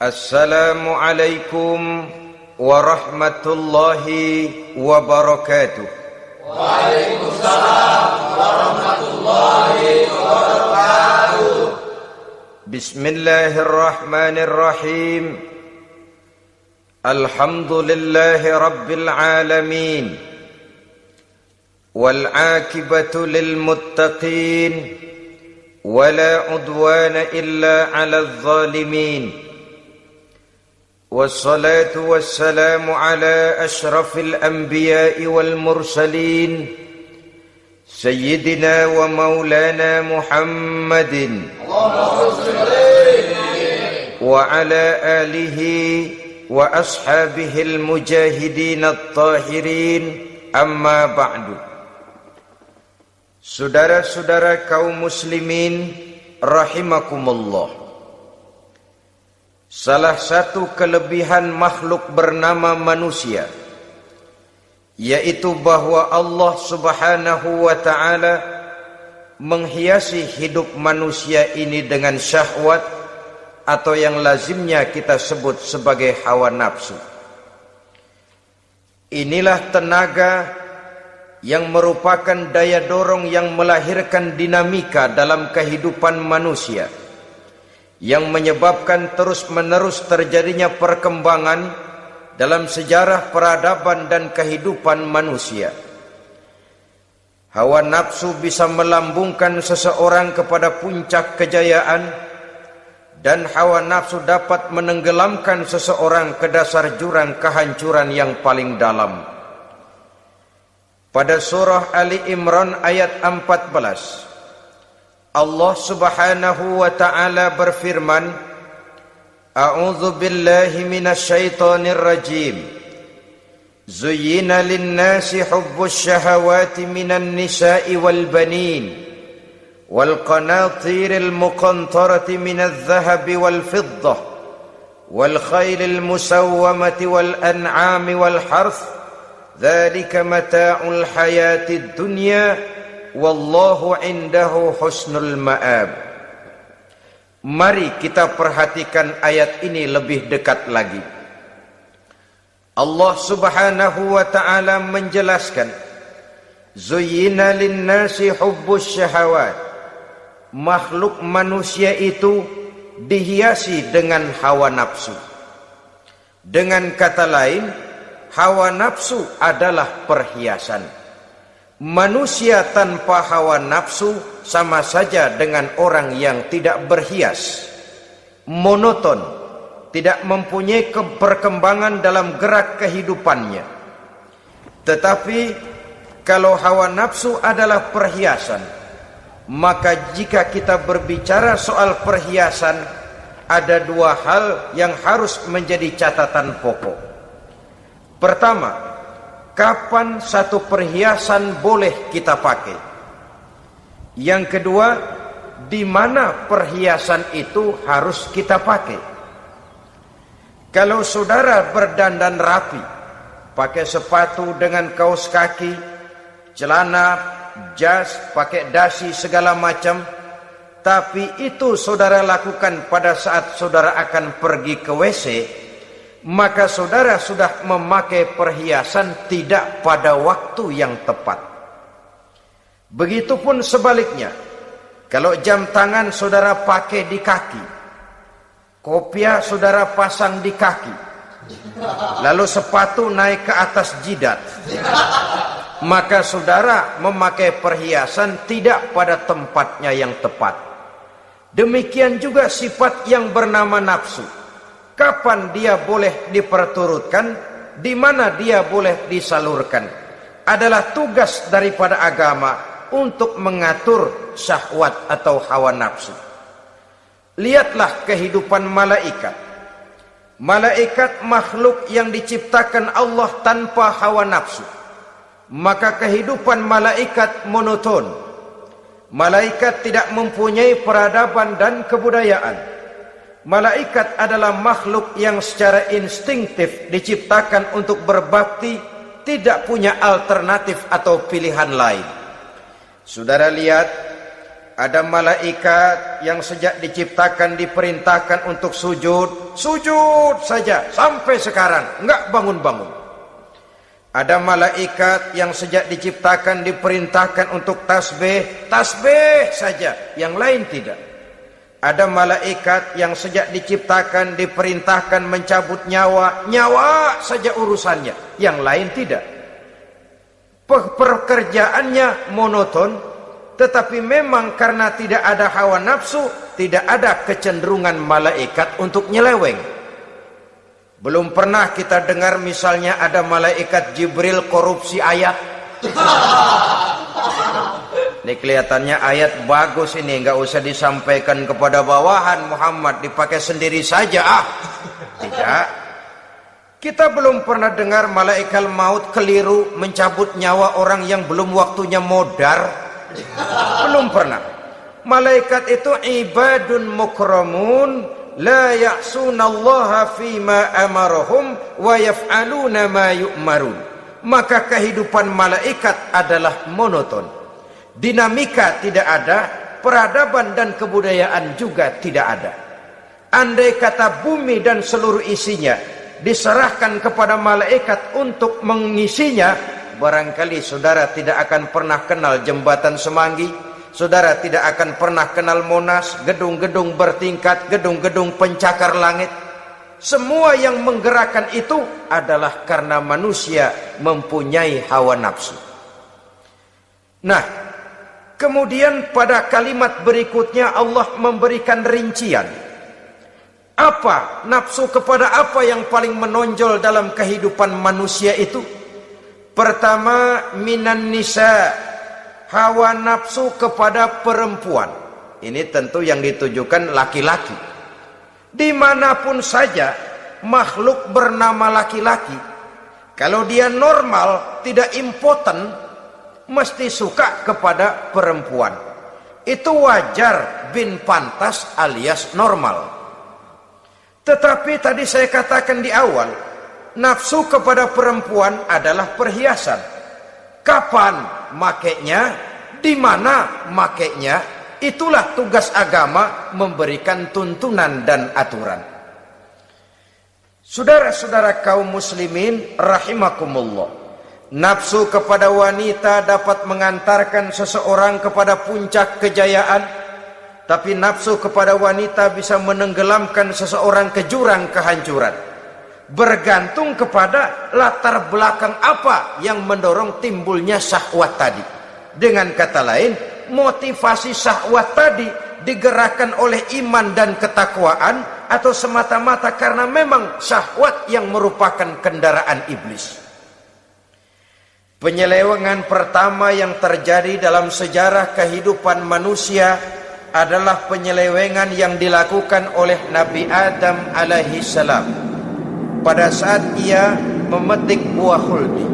Assalamualaikum warahmatullahi wabarakatuh. Waalaikumsalam warahmatullahi wabarakatuh. Bismillahirrahmanirrahim. Alhamdulillahi rabbil alamin. Wal aqibatu lil muttaqin. Wala udwana illa 'alal zalimin. والصلاة والسلام على أشرف الأنبياء والمرسلين سيدنا ومولانا محمد وعلى آله وأصحابه المجاهدين الطاهرين أما بعد. Saudara-saudara kaum muslimin rahimakumullah. Salah satu kelebihan makhluk bernama manusia, yaitu bahwa Allah subhanahu wa ta'ala menghiasi hidup manusia ini dengan syahwat atau yang lazimnya kita sebut sebagai hawa nafsu. Inilah tenaga yang merupakan daya dorong yang melahirkan dinamika dalam kehidupan manusia, yang menyebabkan terus-menerus terjadinya perkembangan dalam sejarah peradaban dan kehidupan manusia. Hawa nafsu bisa melambungkan seseorang kepada puncak kejayaan, dan hawa nafsu dapat menenggelamkan seseorang ke dasar jurang kehancuran yang paling dalam. Pada surah Ali Imran ayat 14, Allah subhanahu wa ta'ala berfirman, A'udzu billahi minasyaitonir rajim. Zuyyina lin-nasi hubbus syahawati minan nisa'i wal banin wal qanatiril muqantarati minadh dhahabi wal fiddah wal khaylil musawwamati wal an'ami wal harth. Dzalika mata'ul hayatid dunya. Wallahu indahu husnul ma'ab. Mari kita perhatikan ayat ini lebih dekat lagi. Allah subhanahu wa ta'ala menjelaskan, Zuyyina linnasi hubbus syahawat. Makhluk manusia itu dihiasi dengan hawa nafsu. Dengan kata lain, hawa nafsu adalah perhiasan. Manusia tanpa hawa nafsu sama saja dengan orang yang tidak berhias, monoton, tidak mempunyai perkembangan dalam gerak kehidupannya. Tetapi kalau hawa nafsu adalah perhiasan, maka jika kita berbicara soal perhiasan, ada dua hal yang harus menjadi catatan pokok. Pertama, kapan satu perhiasan boleh kita pakai? Yang kedua, di mana perhiasan itu harus kita pakai? Kalau saudara berdandan rapi, pakai sepatu dengan kaos kaki, celana, jas, pakai dasi segala macam, tapi itu saudara lakukan pada saat saudara akan pergi ke WC, maka saudara sudah memakai perhiasan tidak pada waktu yang tepat. Begitupun sebaliknya, kalau jam tangan saudara pakai di kaki, kopiah saudara pasang di kaki, lalu sepatu naik ke atas jidat, maka saudara memakai perhiasan tidak pada tempatnya yang tepat. Demikian juga sifat yang bernama nafsu. Kapan dia boleh diperturutkan, di mana dia boleh disalurkan, adalah tugas daripada agama untuk mengatur syahwat atau hawa nafsu. Lihatlah kehidupan malaikat. Malaikat makhluk yang diciptakan Allah tanpa hawa nafsu. Maka kehidupan malaikat monoton. Malaikat tidak mempunyai peradaban dan kebudayaan. Malaikat adalah makhluk yang secara instingtif diciptakan untuk berbakti, tidak punya alternatif atau pilihan lain. Saudara lihat, ada malaikat yang sejak diciptakan diperintahkan untuk sujud, sujud saja sampai sekarang enggak bangun-bangun. Ada malaikat yang sejak diciptakan diperintahkan untuk tasbih, tasbih saja, yang lain tidak. Ada malaikat yang sejak diciptakan diperintahkan mencabut nyawa, nyawa saja urusannya, yang lain tidak. Pekerjaannya monoton. Tetapi memang karena tidak ada hawa nafsu, tidak ada kecenderungan malaikat untuk nyeleweng. Belum pernah kita dengar misalnya ada malaikat Jibril korupsi ayat. Ini kelihatannya ayat bagus ini, nggak usah disampaikan kepada bawahan Muhammad, dipakai sendiri saja. Tidak. Kita belum pernah dengar malaikat maut keliru mencabut nyawa orang yang belum waktunya modar. Belum pernah. Malaikat itu ibadun mukramun la ya'sunallaha fima amarahum wa yaf'aluna ma yu'marun. Maka kehidupan malaikat adalah monoton. Dinamika tidak ada, peradaban dan kebudayaan juga tidak ada. Andai kata bumi dan seluruh isinya diserahkan kepada malaikat untuk mengisinya, barangkali saudara tidak akan pernah kenal jembatan Semanggi, saudara tidak akan pernah kenal Monas, gedung-gedung bertingkat, gedung-gedung pencakar langit. Semua yang menggerakkan itu adalah karena manusia mempunyai hawa nafsu. Nah, kemudian pada kalimat berikutnya Allah memberikan rincian. Apa nafsu kepada apa yang paling menonjol dalam kehidupan manusia itu? Pertama, minan nisa, hawa nafsu kepada perempuan. Ini tentu yang ditujukan laki-laki. Dimanapun saja makhluk bernama laki-laki, kalau dia normal, tidak impoten, mesti suka kepada perempuan. Itu wajar, bin pantas alias normal. Tetapi tadi saya katakan di awal, nafsu kepada perempuan adalah perhiasan. Kapan makainya, di mana makainya, itulah tugas agama memberikan tuntunan dan aturan. Saudara-saudara kaum muslimin rahimakumullah, nafsu kepada wanita dapat mengantarkan seseorang kepada puncak kejayaan, tapi nafsu kepada wanita bisa menenggelamkan seseorang ke jurang kehancuran. Bergantung kepada latar belakang apa yang mendorong timbulnya syahwat tadi. Dengan kata lain, motivasi syahwat tadi digerakkan oleh iman dan ketakwaan, atau semata-mata karena memang syahwat yang merupakan kendaraan iblis. Penyelewengan pertama yang terjadi dalam sejarah kehidupan manusia adalah penyelewengan yang dilakukan oleh Nabi Adam alaihi salam pada saat ia memetik buah khuldi.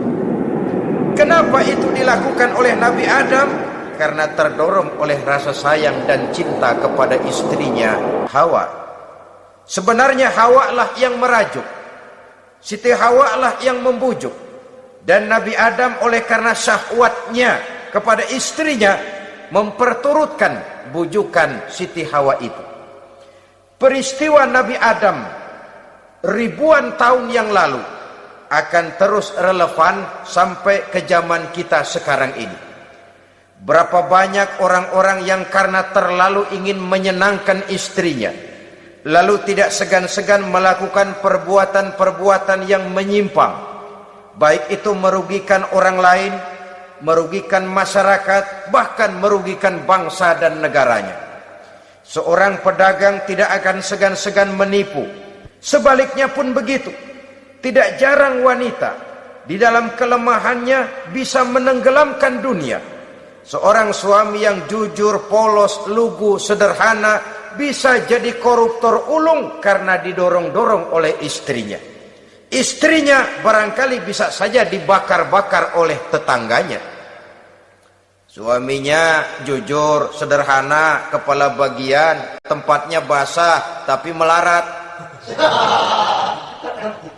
Kenapa itu dilakukan oleh Nabi Adam? Karena terdorong oleh rasa sayang dan cinta kepada istrinya Hawa. Sebenarnya Hawa lah yang merajuk, Siti Hawa lah yang membujuk, dan Nabi Adam oleh karena syahwatnya kepada istrinya memperturutkan bujukan Siti Hawa itu. Peristiwa Nabi Adam ribuan tahun yang lalu akan terus relevan sampai ke zaman kita sekarang ini. Berapa banyak orang-orang yang karena terlalu ingin menyenangkan istrinya, lalu tidak segan-segan melakukan perbuatan-perbuatan yang menyimpang, baik itu merugikan orang lain, merugikan masyarakat, bahkan merugikan bangsa dan negaranya. Seorang pedagang tidak akan segan-segan menipu. Sebaliknya pun begitu. Tidak jarang wanita di dalam kelemahannya bisa menenggelamkan dunia. Seorang suami yang jujur, polos, lugu, sederhana bisa jadi koruptor ulung karena didorong-dorong oleh istrinya. Istrinya barangkali bisa saja dibakar-bakar oleh tetangganya. Suaminya jujur, sederhana, kepala bagian, tempatnya basah tapi melarat.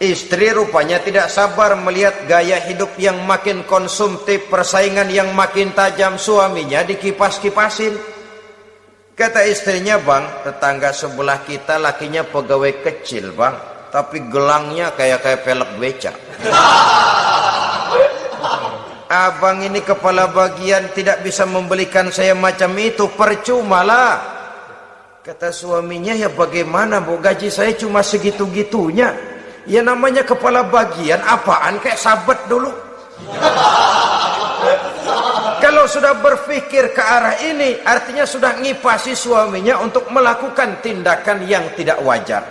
Istri rupanya tidak sabar melihat gaya hidup yang makin konsumtif, persaingan yang makin tajam. Suaminya dikipas-kipasin. Kata istrinya, bang, tetangga sebelah kita lakinya pegawai kecil, bang, tapi gelangnya kayak pelek beca. Abang ini kepala bagian tidak bisa membelikan saya macam itu, percuma lah. Kata suaminya, ya bagaimana bu, gaji saya cuma segitu-gitunya. Ya namanya kepala bagian, apaan, kayak sahabat dulu. Kalau sudah berpikir ke arah ini, artinya sudah ngipasi suaminya untuk melakukan tindakan yang tidak wajar.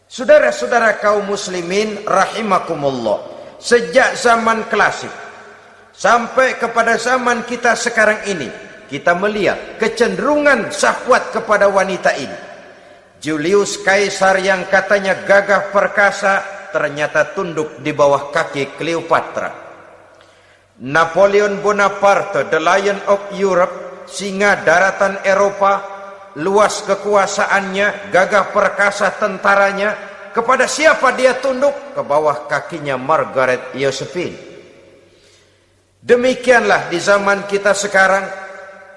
Saudara-saudara kaum muslimin rahimakumullah, sejak zaman klasik sampai kepada zaman kita sekarang ini, kita melihat kecenderungan syahwat kepada wanita ini. Julius Kaisar yang katanya gagah perkasa, ternyata tunduk di bawah kaki Cleopatra. Napoleon Bonaparte, the Lion of Europe, singa daratan Eropa, luas kekuasaannya, gagah perkasa tentaranya, kepada siapa dia tunduk? Ke bawah kakinya Margaret Josephine. Demikianlah di zaman kita sekarang,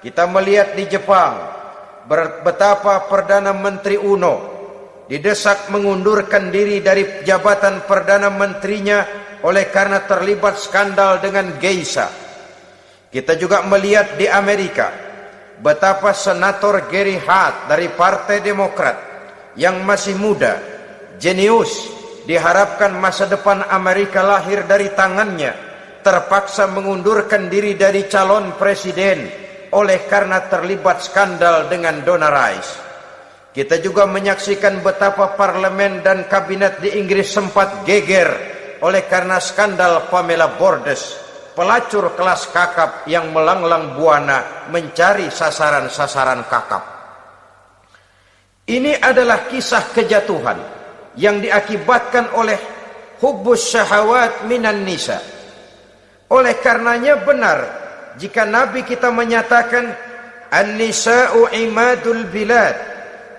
kita melihat di Jepang, betapa Perdana Menteri Uno didesak mengundurkan diri dari jabatan Perdana Menterinya oleh karena terlibat skandal dengan geisha. Kita juga melihat di Amerika betapa Senator Gary Hart dari Partai Demokrat yang masih muda, jenius, diharapkan masa depan Amerika lahir dari tangannya, terpaksa mengundurkan diri dari calon presiden oleh karena terlibat skandal dengan Donna Rice. Kita juga menyaksikan betapa parlemen dan kabinet di Inggris sempat geger oleh karena skandal Pamela Bordes, pelacur kelas kakap yang melanglang buana mencari sasaran-sasaran kakap. Ini adalah kisah kejatuhan yang diakibatkan oleh hubbus syahawat minan nisa. Oleh karenanya benar jika Nabi kita menyatakan an-nisa'u imadul bilad,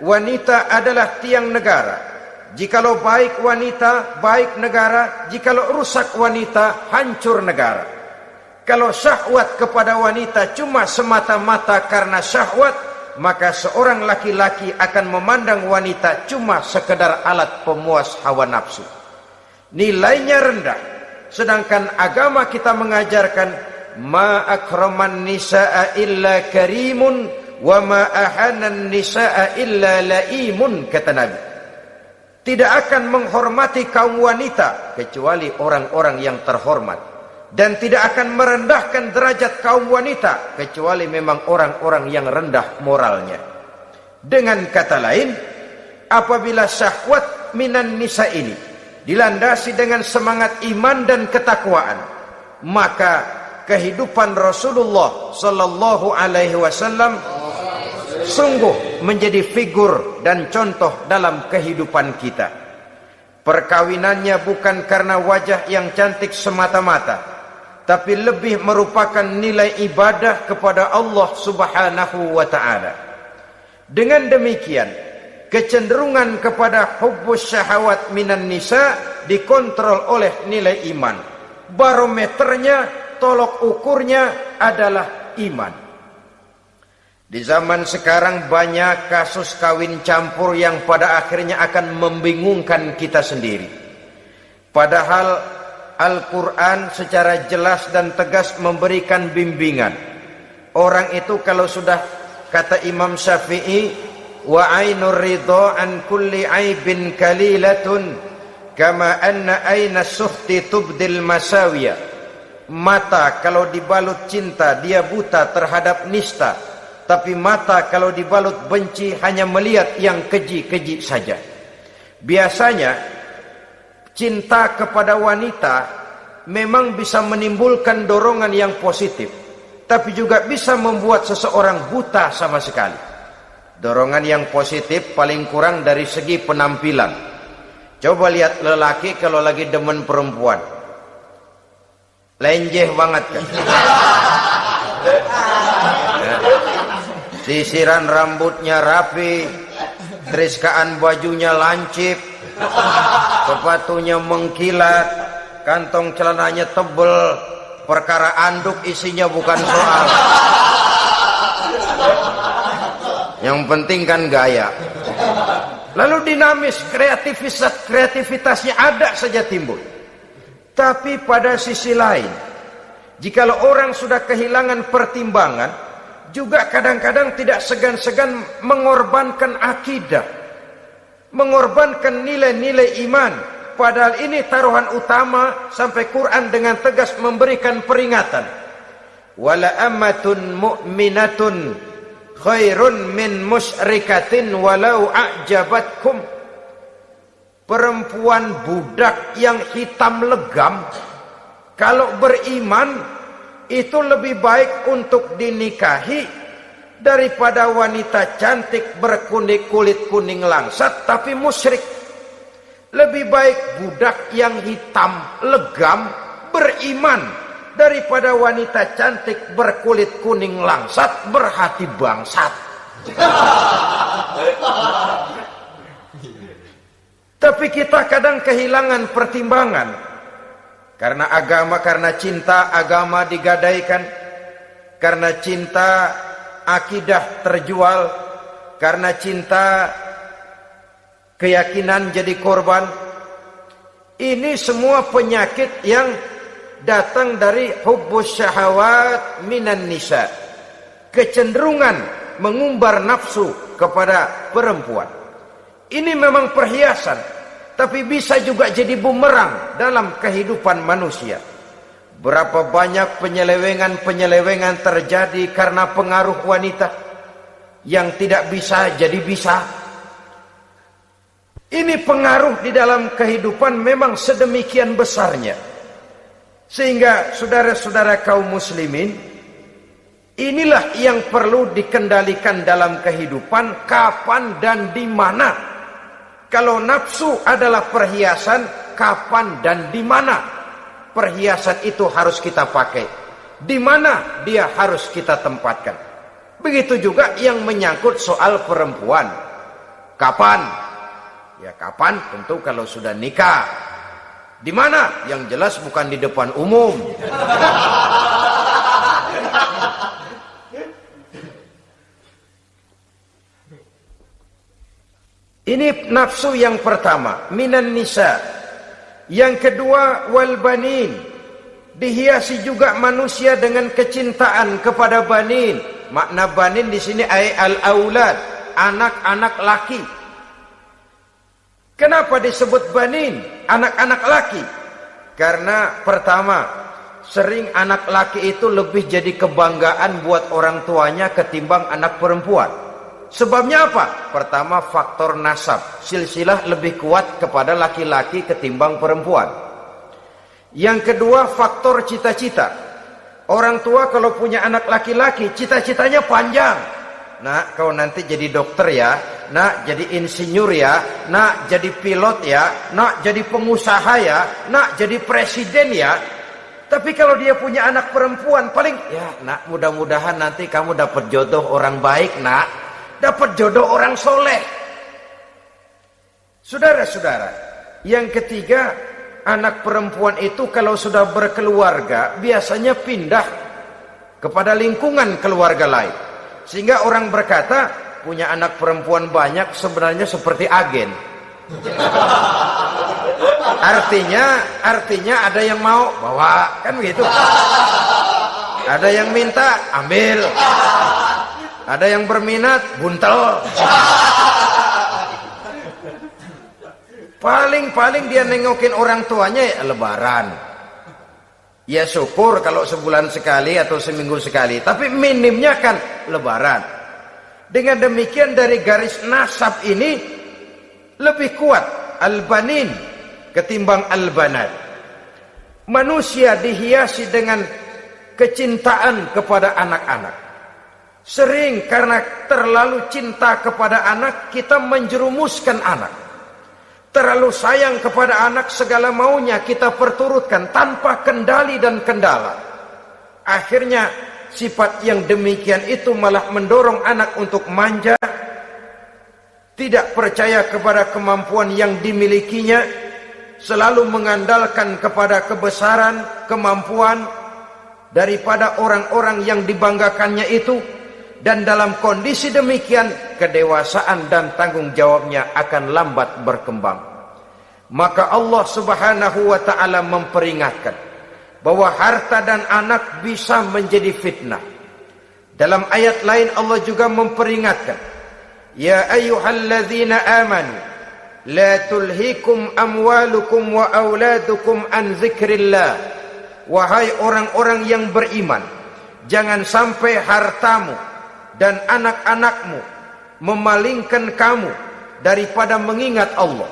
wanita adalah tiang negara. Jikalau baik wanita, baik negara. Jikalau rusak wanita, hancur negara. Kalau syahwat kepada wanita cuma semata-mata karena syahwat, maka seorang laki-laki akan memandang wanita cuma sekedar alat pemuas hawa nafsu. Nilainya rendah. Sedangkan agama kita mengajarkan ma akraman nisaa illa karimun wa ma ahanan nisaa illa laimun, kata Nabi. Tidak akan menghormati kaum wanita kecuali orang-orang yang terhormat, dan tidak akan merendahkan derajat kaum wanita kecuali memang orang-orang yang rendah moralnya. Dengan kata lain, apabila syahwat minan nisa ini dilandasi dengan semangat iman dan ketakwaan, maka kehidupan Rasulullah sallallahu alaihi wasallam sungguh menjadi figur dan contoh dalam kehidupan kita. Perkawinannya bukan karena wajah yang cantik semata-mata, tapi lebih merupakan nilai ibadah kepada Allah Subhanahu wa ta'ala. Dengan demikian, kecenderungan kepada hubbus syahawat minan nisa dikontrol oleh nilai iman. Barometernya, tolok ukurnya adalah iman. Di zaman sekarang banyak kasus kawin campur yang pada akhirnya akan membingungkan kita sendiri. Padahal Al-Quran secara jelas dan tegas memberikan bimbingan. Orang itu kalau sudah, kata Imam Syafi'i, wa ainur ridha an kulli aibin kalilatun kama anna aina suhti tubdil masawiya. Mata kalau dibalut cinta dia buta terhadap nista, tapi mata kalau dibalut benci hanya melihat yang keji-keji saja. Biasanya cinta kepada wanita memang bisa menimbulkan dorongan yang positif, tapi juga bisa membuat seseorang buta sama sekali. Dorongan yang positif paling kurang dari segi penampilan. Coba lihat lelaki kalau lagi demen perempuan, lenjeh banget kan. Sisiran rambutnya rapi, teriskaan bajunya lancip, sepatunya mengkilat, kantong celananya tebel, perkara anduk isinya bukan soal. Yang penting kan gaya. Lalu dinamis, kreativitasnya ada saja timbul. Tapi pada sisi lain, jikalau orang sudah kehilangan pertimbangan, juga kadang-kadang tidak segan-segan mengorbankan akidah, mengorbankan nilai-nilai iman. Padahal ini taruhan utama, sampai Quran dengan tegas memberikan peringatan. Wala ammatun mu'minatun khairun min musyrikatin walau a'jabatkum. Perempuan budak yang hitam legam, kalau beriman itu lebih baik untuk dinikahi daripada wanita cantik berkulit kuning langsat tapi musyrik. Lebih baik budak yang hitam legam beriman daripada wanita cantik berkulit kuning langsat berhati bangsat. Tapi kita kadang kehilangan pertimbangan. Karena agama, karena cinta agama digadaikan. Karena cinta akidah terjual. Karena cinta keyakinan jadi korban. Ini semua penyakit yang datang dari hubbus syahawat minan nisa. Kecenderungan mengumbar nafsu kepada perempuan. Ini memang perhiasan, tapi bisa juga jadi bumerang dalam kehidupan manusia. Berapa banyak penyelewengan terjadi karena pengaruh wanita yang tidak bisa jadi bisa. Ini pengaruh di dalam kehidupan memang sedemikian besarnya. Sehingga saudara-saudara kaum muslimin, inilah yang perlu dikendalikan dalam kehidupan, kapan dan di mana. Kalau nafsu adalah perhiasan, kapan dan di mana perhiasan itu harus kita pakai, di mana dia harus kita tempatkan. Begitu juga yang menyangkut soal perempuan. Kapan? Ya kapan tentu kalau sudah nikah. Di mana? Yang jelas bukan di depan umum. Ini nafsu yang pertama, minan nisa. Yang kedua, wal banin. Dihiasi juga manusia dengan kecintaan kepada banin. Makna banin di sini ay al-aulad, anak-anak laki. Kenapa disebut banin, anak-anak laki? Karena pertama, sering anak laki itu lebih jadi kebanggaan buat orang tuanya ketimbang anak perempuan. Sebabnya apa? Pertama, faktor nasab. Silsilah lebih kuat kepada laki-laki ketimbang perempuan. Yang kedua, faktor cita-cita. Orang tua kalau punya anak laki-laki, cita-citanya panjang. Nak, kau nanti jadi dokter ya. Nak, jadi insinyur ya. Nak, jadi pilot ya. Nak, jadi pengusaha ya. Nak, jadi presiden ya. Tapi kalau dia punya anak perempuan, paling, ya nak, mudah-mudahan nanti kamu dapat jodoh orang baik nak. Dapat jodoh orang soleh. Saudara-saudara, yang ketiga, anak perempuan itu kalau sudah berkeluarga biasanya pindah kepada lingkungan keluarga lain. Sehingga orang berkata, punya anak perempuan banyak sebenarnya seperti agen. Artinya ada yang mau bawa, kan begitu. Ada yang minta, ambil. Ada yang berminat, buntel. Paling dia nengokin orang tuanya ya lebaran. Ya syukur kalau sebulan sekali atau seminggu sekali. Tapi minimnya kan lebaran. Dengan demikian dari garis nasab ini lebih kuat al-banin ketimbang al-banat. Manusia dihiasi dengan kecintaan kepada anak-anak. Sering karena terlalu cinta kepada anak, kita menjerumuskan anak. Terlalu sayang kepada anak, segala maunya kita perturutkan tanpa kendali dan kendala. Akhirnya sifat yang demikian itu malah mendorong anak untuk manja, tidak percaya kepada kemampuan yang dimilikinya, selalu mengandalkan kepada kebesaran, kemampuan daripada orang-orang yang dibanggakannya itu. dan dalam kondisi demikian kedewasaan dan tanggung jawabnya akan lambat berkembang. Maka Allah Subhanahu wa taala memperingatkan bahwa harta dan anak bisa menjadi fitnah. Dalam ayat lain Allah juga memperingatkan, ya ayyuhalladzina amanu la tulhikum amwalukum wa auladukum an dzikrillah. Wahai orang-orang yang beriman, jangan sampai hartamu dan anak-anakmu memalingkan kamu daripada mengingat Allah.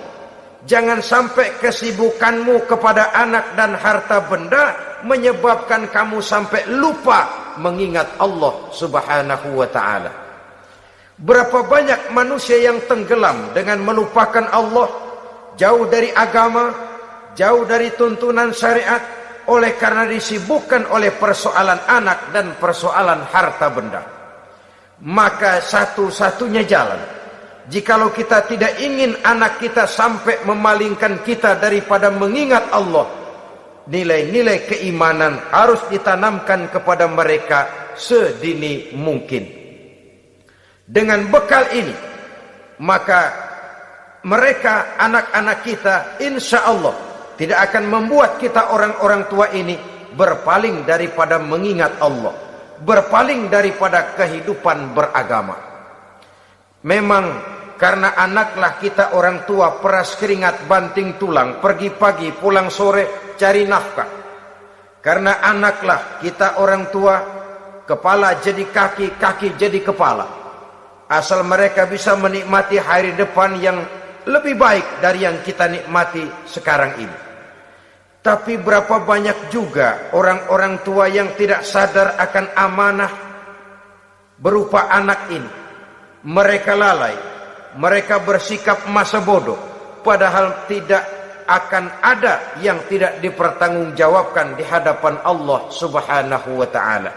Jangan sampai kesibukanmu kepada anak dan harta benda menyebabkan kamu sampai lupa mengingat Allah Subhanahu wa taala. Berapa banyak manusia yang tenggelam dengan melupakan Allah, jauh dari agama, jauh dari tuntunan syariat, oleh karena disibukkan oleh persoalan anak dan persoalan harta benda. Maka satu-satunya jalan, jikalau kita tidak ingin anak kita sampai memalingkan kita daripada mengingat Allah, nilai-nilai keimanan harus ditanamkan kepada mereka sedini mungkin. Dengan bekal ini, maka mereka, anak-anak kita, insya Allah tidak akan membuat kita orang-orang tua ini berpaling daripada mengingat Allah, berpaling daripada kehidupan beragama. Memang karena anaklah kita orang tua peras keringat banting tulang, pergi pagi pulang sore cari nafkah. Karena anaklah kita orang tua, kepala jadi kaki, kaki jadi kepala. Asal mereka bisa menikmati hari depan yang lebih baik dari yang kita nikmati sekarang ini. Tapi berapa banyak juga orang-orang tua yang tidak sadar akan amanah berupa anak ini. Mereka lalai, mereka bersikap masa bodoh, padahal tidak akan ada yang tidak dipertanggungjawabkan di hadapan Allah Subhanahu wa taala.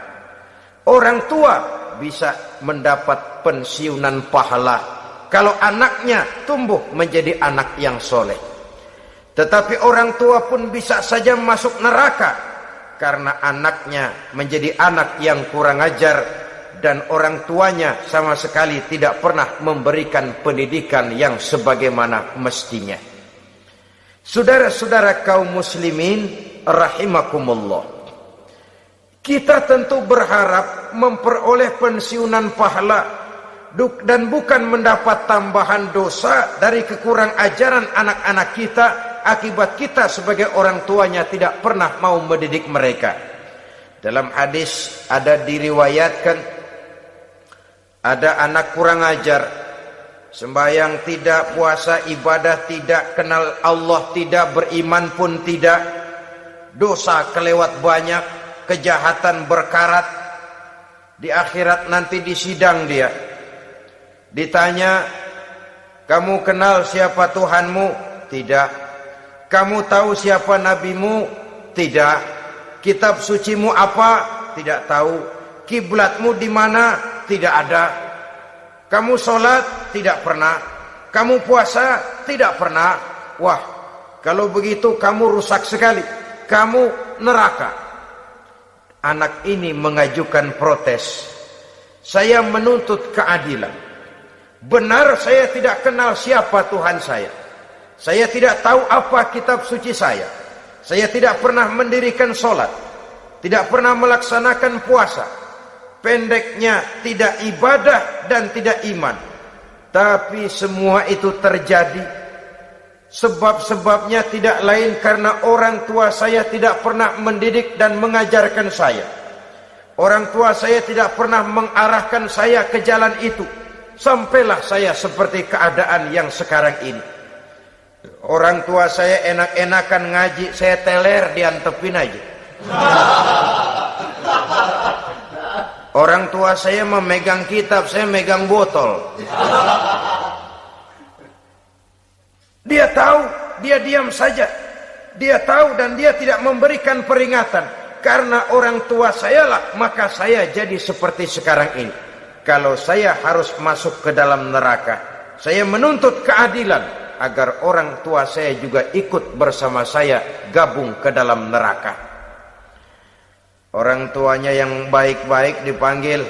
Orang tua bisa mendapat pensiunan pahala kalau anaknya tumbuh menjadi anak yang soleh. Tetapi orang tua pun bisa saja masuk neraka karena anaknya menjadi anak yang kurang ajar dan orang tuanya sama sekali tidak pernah memberikan pendidikan yang sebagaimana mestinya. Saudara-saudara kaum muslimin rahimakumullah, kita tentu berharap memperoleh pensiunan pahala dan bukan mendapat tambahan dosa dari kekurang ajaran anak-anak kita akibat kita sebagai orang tuanya tidak pernah mau mendidik mereka. Dalam hadis ada diriwayatkan, ada anak kurang ajar, sembahyang tidak, puasa ibadah tidak, kenal Allah tidak, beriman pun tidak, dosa kelewat banyak, kejahatan berkarat. Di akhirat nanti disidang dia, ditanya, kamu kenal siapa Tuhanmu? Tidak. Kamu tahu siapa nabimu? Tidak. Kitab sucimu apa? Tidak tahu. Kiblatmu di mana? Tidak ada. Kamu sholat? Tidak pernah. Kamu puasa? Tidak pernah. Wah, kalau begitu kamu rusak sekali. Kamu neraka. Anak ini mengajukan protes. Saya menuntut keadilan. Benar saya tidak kenal siapa Tuhan saya. Saya tidak tahu apa kitab suci saya. Saya tidak pernah mendirikan sholat, tidak pernah melaksanakan puasa. Pendeknya tidak ibadah dan tidak iman. Tapi semua itu terjadi sebab-sebabnya tidak lain karena orang tua saya tidak pernah mendidik dan mengajarkan saya. Orang tua saya tidak pernah mengarahkan saya ke jalan itu. Sampailah saya seperti keadaan yang sekarang ini. Orang tua saya enak-enakan ngaji, saya teler diantepin aja. Orang tua saya memegang kitab, saya megang botol. Dia tahu, dia diam saja. Dia tahu dan dia tidak memberikan peringatan. Karena orang tua saya lah, maka saya jadi seperti sekarang ini. Kalau saya harus masuk ke dalam neraka, saya menuntut keadilan agar orang tua saya juga ikut bersama saya gabung ke dalam neraka. Orang tuanya yang baik-baik dipanggil,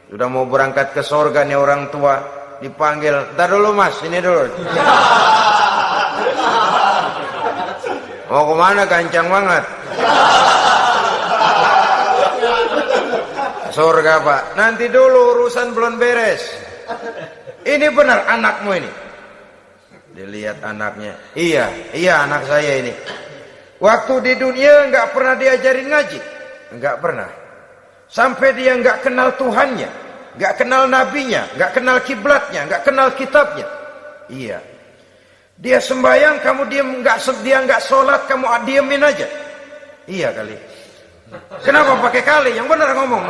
Sudah mau berangkat ke sorga nih orang tua, dipanggil, "Ntar dulu mas, ini dulu." Mau kemana, gancang banget. Surga pak, nanti dulu urusan belum beres. Ini benar anakmu ini? Dilihat anaknya, iya anak saya ini. Waktu di dunia nggak pernah diajarin ngaji, nggak pernah. Sampai dia nggak kenal Tuhannya, nggak kenal nabinya, nggak kenal kiblatnya, nggak kenal kitabnya. Iya. Dia sembahyang, kamu dia nggak sholat, kamu diemin aja. Iya kali. Kenapa pakai kali? Yang benar ngomong.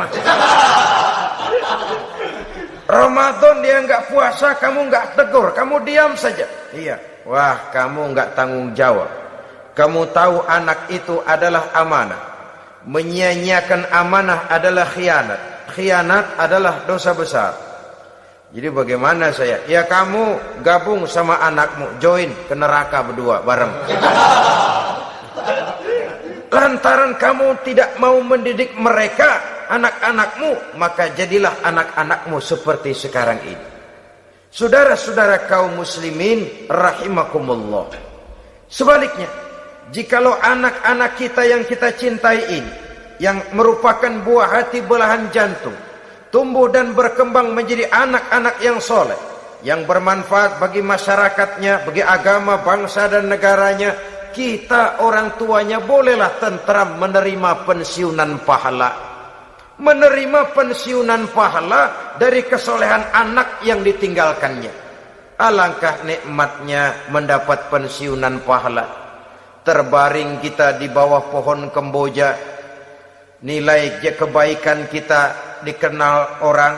Ramadan dia nggak puasa, kamu nggak tegur, kamu diam saja. Iya. Wah, kamu nggak tanggung jawab. Kamu tahu anak itu adalah amanah. Menyia-nyiakan amanah adalah khianat. Khianat adalah dosa besar. Jadi bagaimana saya? Ya kamu gabung sama anakmu, join ke neraka berdua bareng. Lantaran kamu tidak mau mendidik mereka, anak-anakmu, maka jadilah anak-anakmu seperti sekarang ini. Saudara-saudara kaum muslimin rahimakumullah. Sebaliknya, jikalau anak-anak kita yang kita cintai ini, yang merupakan buah hati belahan jantung, tumbuh dan berkembang menjadi anak-anak yang soleh, yang bermanfaat bagi masyarakatnya, bagi agama, bangsa dan negaranya, kita orang tuanya bolehlah tentram menerima pensiunan pahala. Menerima pensiunan pahala dari kesolehan anak yang ditinggalkannya. Alangkah nikmatnya mendapat pensiunan pahala. Terbaring kita di bawah pohon kemboja, nilai kebaikan kita dikenal orang,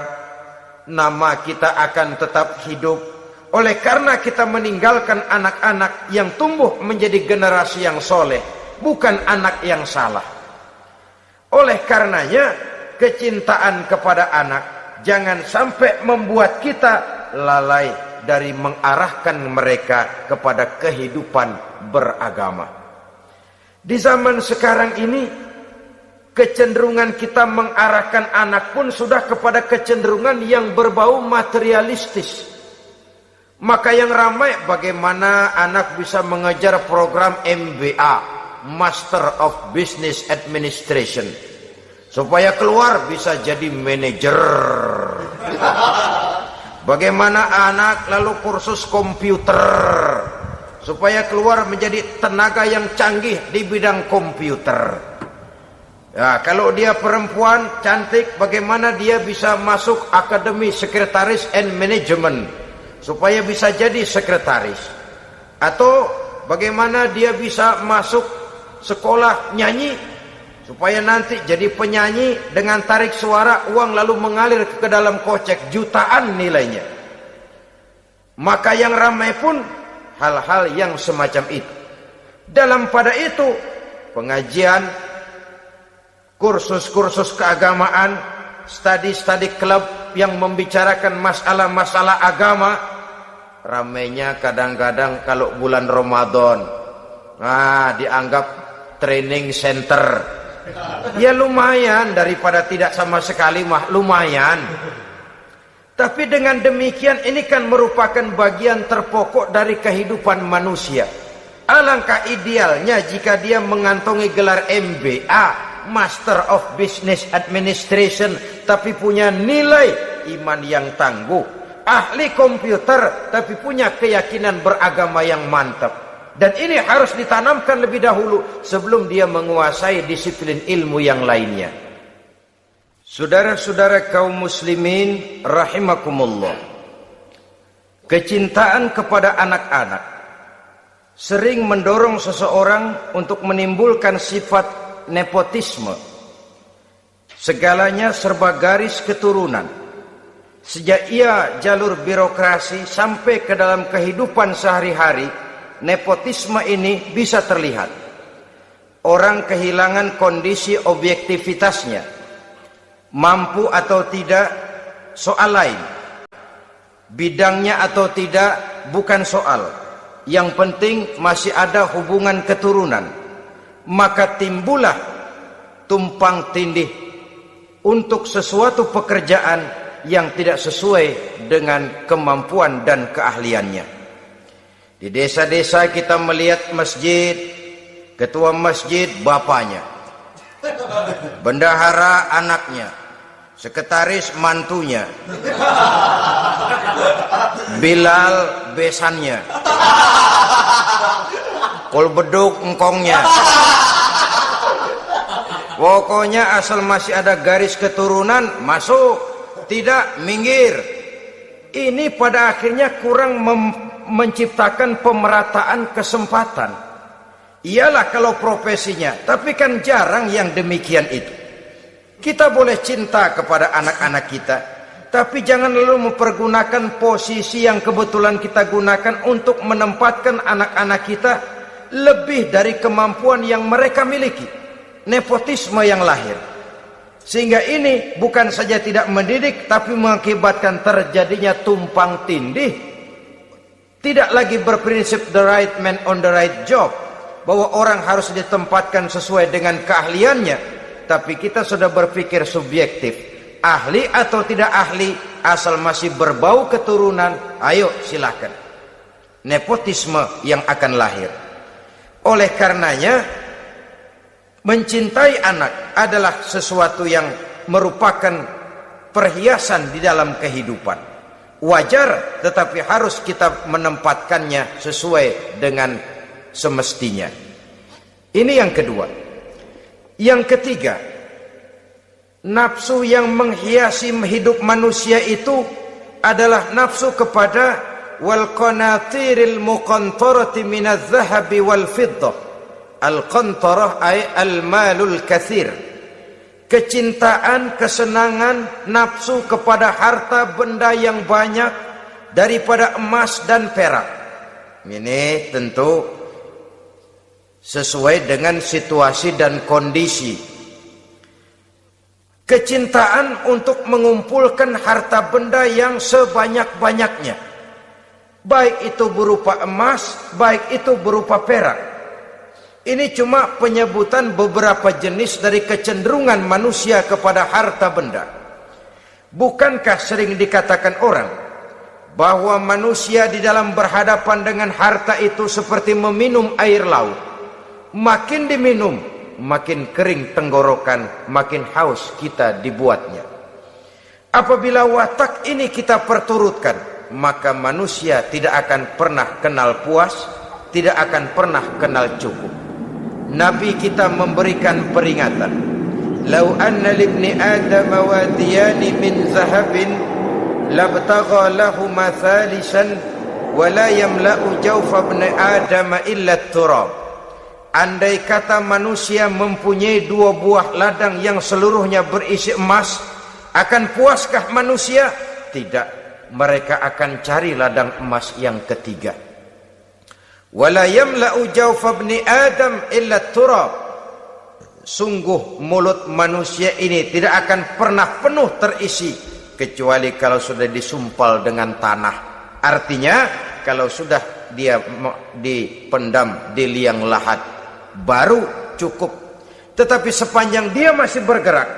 nama kita akan tetap hidup. Oleh karena kita meninggalkan anak-anak yang tumbuh menjadi generasi yang soleh, bukan anak yang salah. Oleh karenanya, kecintaan kepada anak jangan sampai membuat kita lalai dari mengarahkan mereka kepada kehidupan beragama. Di zaman sekarang ini, kecenderungan kita mengarahkan anak pun sudah kepada kecenderungan yang berbau materialistis. Maka yang ramai bagaimana anak bisa mengejar program MBA, Master of Business Administration, supaya keluar bisa jadi manajer. Bagaimana anak lalu kursus komputer, supaya keluar menjadi tenaga yang canggih di bidang komputer. Ya, kalau dia perempuan cantik, bagaimana dia bisa masuk Akademi Sekretaris and Management, supaya bisa jadi sekretaris. Atau bagaimana dia bisa masuk sekolah nyanyi, supaya nanti jadi penyanyi dengan tarik suara, uang lalu mengalir ke dalam kocek jutaan nilainya. Maka yang ramai pun hal-hal yang semacam itu. Dalam pada itu, pengajian, kursus-kursus keagamaan, study club yang membicarakan masalah-masalah agama, ramainya kadang-kadang kalau bulan Ramadan, dianggap training center. Ya lumayan, daripada tidak sama sekali mah lumayan. Tapi dengan demikian ini kan merupakan bagian terpokok dari kehidupan manusia. Alangkah idealnya jika dia mengantongi gelar MBA, Master of Business Administration, tapi punya nilai iman yang tangguh, ahli komputer tapi punya keyakinan beragama yang mantap. Dan ini harus ditanamkan lebih dahulu sebelum dia menguasai disiplin ilmu yang lainnya. Saudara-saudara kaum muslimin rahimakumullah, kecintaan kepada anak-anak sering mendorong seseorang untuk menimbulkan sifat nepotisme. Segalanya serba garis keturunan. Sejak ia jalur birokrasi sampai ke dalam kehidupan sehari-hari, nepotisme ini bisa terlihat. Orang kehilangan kondisi objektivitasnya. Mampu atau tidak soal lain. Bidangnya atau tidak bukan soal. Yang penting masih ada hubungan keturunan. Maka timbullah tumpang tindih untuk sesuatu pekerjaan yang tidak sesuai dengan kemampuan dan keahliannya. Di desa-desa kita melihat masjid, ketua masjid bapaknya, bendahara anaknya, sekretaris mantunya, Bilal besannya, kul beduk engkongnya. Pokoknya asal masih ada garis keturunan masuk, tidak minggir. Ini pada akhirnya kurang menciptakan pemerataan kesempatan. Iyalah kalau profesinya, tapi kan jarang yang demikian itu. Kita boleh cinta kepada anak-anak kita, tapi jangan lalu mempergunakan posisi yang kebetulan kita gunakan untuk menempatkan anak-anak kita lebih dari kemampuan yang mereka miliki. Nepotisme yang lahir, sehingga ini bukan saja tidak mendidik, tapi mengakibatkan terjadinya tumpang tindih. Tidak lagi berprinsip the right man on the right job, bahwa orang harus ditempatkan sesuai dengan keahliannya, tapi kita sudah berpikir subjektif, ahli atau tidak ahli, asal masih berbau keturunan, ayo silakan. Nepotisme yang akan lahir. Oleh karenanya, mencintai anak adalah sesuatu yang merupakan perhiasan di dalam kehidupan. Wajar, tetapi harus kita menempatkannya sesuai dengan semestinya. Ini yang kedua. Yang ketiga, nafsu yang menghiasi hidup manusia itu adalah nafsu kepada wal qanatiril muqantarati minadz zahabi wal fiddah. Al-qantarah ay al-malul katsir. Kecintaan, kesenangan, nafsu kepada harta benda yang banyak daripada emas dan perak. Ini tentu sesuai dengan situasi dan kondisi. Kecintaan untuk mengumpulkan harta benda yang sebanyak-banyaknya, baik itu berupa emas, baik itu berupa perak. Ini cuma penyebutan beberapa jenis dari kecenderungan manusia kepada harta benda. Bukankah sering dikatakan orang bahwa manusia di dalam berhadapan dengan harta itu seperti meminum air laut. Makin diminum, makin kering tenggorokan, makin haus kita dibuatnya. Apabila watak ini kita perturutkan, maka manusia tidak akan pernah kenal puas, tidak akan pernah kenal cukup. Nabi kita memberikan peringatan, "Lau anna libni Adam wadiyani min zahabin labtagha lahuma thalisan wa la yamla'u jawfa ibni Adam illa turab." Andai kata manusia mempunyai dua buah ladang yang seluruhnya berisi emas, akan puaskah manusia? Tidak, mereka akan cari ladang emas yang ketiga. Wala yamla'u jawfa ibni Adam illa turab. Sungguh mulut manusia ini tidak akan pernah penuh terisi kecuali kalau sudah disumpal dengan tanah. Artinya kalau sudah dia dipendam di liang lahat baru cukup. Tetapi sepanjang dia masih bergerak,